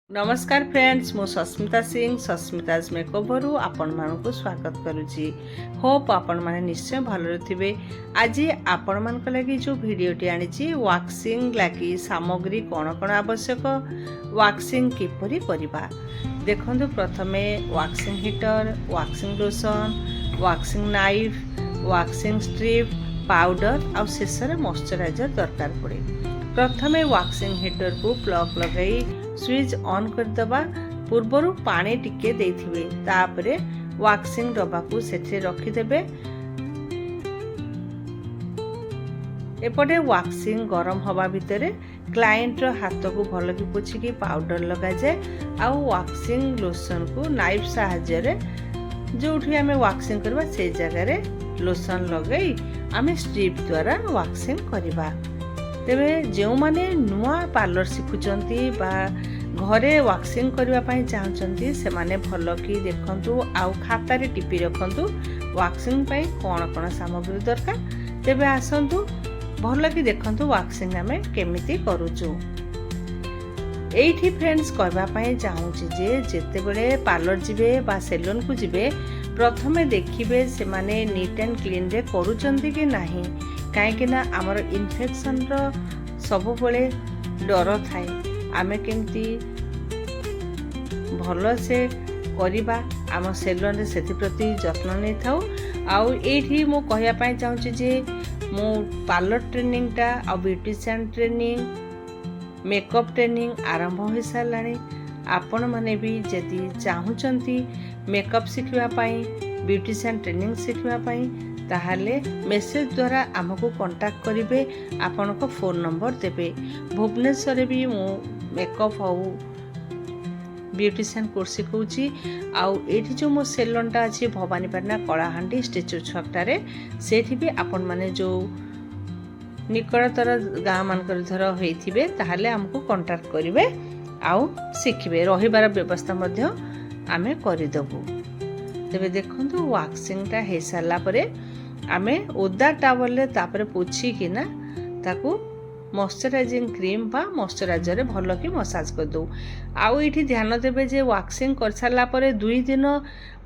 नमस्कार फ्रेंड्स मु सस्मिता सिंह सस्मिताज मेकओवर आपण मानक स्वागत करुच्ची। होप आपण माने निश्चय भल थे। आज आपण मान लगी जो भिडटी आनी वाक्सिंग लगी सामग्री कौन कौन आवश्यक वाक्सिंग किपरि करबा देखंतु। प्रथमे waxing heater, waxing lotion, waxing knife, waxing strip, powder आ शेष में मॉइस्चराइजर दरकार पड़े। प्रथमे वाक्सिंग हीटर को प्लग लगाई स्विच ऑन करदबा पूर्वर पानी टिके देथिबे। तापरे वाक्सिंग डब्बा को सेठे रखिदेबे। एपटे वाक्सिंग गरम हवा भितर क्लाइंट रो हाथ को भल कि पोछिकी पाउडर लगा जाए। आउ वाक्सिंग लोशन को नाइफ सहाय्य रे जोठी आमे वाक्सिंग करबा से जगह रे लोशन लगई आमे स्ट्रिप द्वारा वाक्सिंग करबा। तेबे जो माने नुआ पार्लर शिखुचंती बा घरे वाक्सिंग करबा पई चाहचंती से माने भल कि देखंतु आउ खाता रे टिपी रखंतु वाक्सिंग पई कोन कोन सामग्री दरकार। तेबे आसंतु भल कि देखंतु वाक्सिंग आमे केमिति करूचु। एठी फ्रेंड्स कहबा पई चाहूची जे जेते बेले पार्लर जिबे बा सैलून को जिबे प्रथमे देखिबे से माने नीट एंड क्लीन रे करूचंती कि नाही। कहीं आमर इन्फेक्शन रो सब बड़े डर थाए। आमे केमती भल से करिबा आम सैलून रे सेति प्रति जत्न नै थाउ। आउ एठी मो कहया पई चाहूची जे मो पार्लर ट्रेनिंग टा आ ब्यूटिशियन ट्रेनिंग मेकअप ट्रेनिंग आरंभ हो साराणी। आपण माने भी जदि चाहूचंती मेकअप शिखिबा पई ब्यूटिशियन ट्रेनिंग शिखिबा पई ताहले मेसेज द्वारा आमको कांटेक्ट करेंगे। आपण को फोन नंबर देवे। भुवनेश्वर भी मु मेकअप हाउ ब्यूटिशियन कोर्स सिखाऊँगी। आउ एठी जो मो सैलूनटा अच्छी भवानीपाटना कलाहांडी स्टेच्यू छकटारे सेठी भी आपण माने जो निकटतर गाँ मानकर धर होइथिबे ताहले हमको कांटेक्ट करेंगे। आउ शिखिबे रहिबार व्यवस्था मध्य आमे करिदबु। तेबे देखंतु वाक्सिंग टा हे सारला परे आमे ओदा टावल ले तापरे पोछि किना ताकू मॉइस्चराइजिंग क्रीम बा मॉइस्चराइजर रे भलो कि मसाज कर दो। आउ इठी ध्यान देबे जे वाक्सिंग कर सारला परे 2 दिन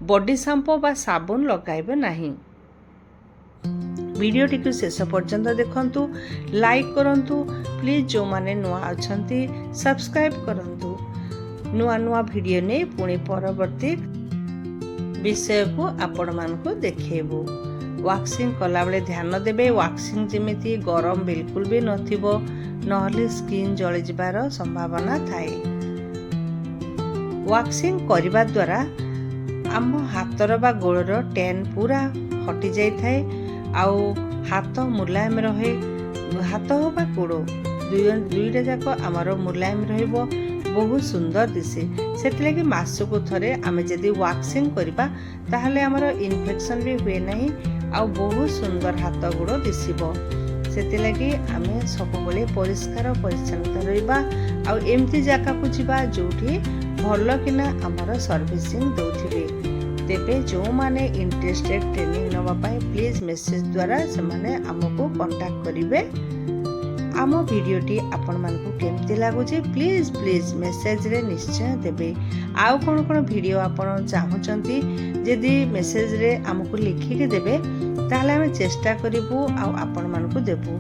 बॉडी शैम्पू बा साबुन लगाइबे नाही। वीडियो टिकु शेष पर्यंत देखंतु, लाइक करंतु प्लीज। जो माने नुआ अछंती सब्सक्राइब करंतु। नुआ नुआ वीडियो ने पुणी परवर्ती विषय को आपण मानको देखेबो। वाक्सिंग कला बेले ध्यान देबे वाक्सिंग जेमिति गरम बिल्कुल भी नथिबो, नहले स्किन जळि जिबार संभावना थाए। वाक्सिंग करिबा द्वारा आम हाथर बा गोड़र टेन पूरा हटि जाई थाए। आउ हाथ मुलायम रहे। हाथ हो बा गोड़ दुईटा जाक आमर मुलायम रहइबो, बहुत सुंदर दिसे। सेतिलागि मासको थरे आमे जदि वाक्सिंग करबा ताहले हमर इन्फेक्शन भी हुए नहीं। आ बहुत सुंदर हाथ गोड़ दिसिबो। सेतिलागि आमे सब बेले परिष्कार परिच्छन्नता रहिबा। आ एमती जाका को जिबा जोठी भल किना हमर सर्विसिंग दोथिबे। तेबे जो माने इंटरेस्टेड ट्रेनिंग नवा पाए प्लीज मेसेज द्वारा से माने हमको कांटेक्ट करिवे। आम भिडियोटी आपण मानकु केमती लागुचे प्लीज प्लीज मेसेज रे निश्चय देबे। आउ कोन कोन भिडियो आपण चाहूचंती जदि मेसेज रे हमकु लिखिके देबे ताहले हम चेष्टा करिबु आ आपण मानकु देबु।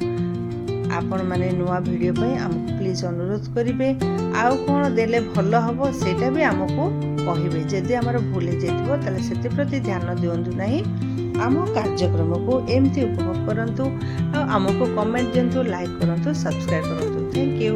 आपण माने नुआ भिडियो पई हमकु प्लीज अनुरोध करिवे। आउ कोन देले भल हबो सेटा भी हमकु कहिबे। जदि हमर भूल जेतिबो ताले सेति प्रति ध्यान दियंतु नाही। आम कार्यक्रम को एमती उपभोग करंतु। आमको कमेंट दियंतु, लाइक करंतु, सब्सक्राइब करंतु। Thank you.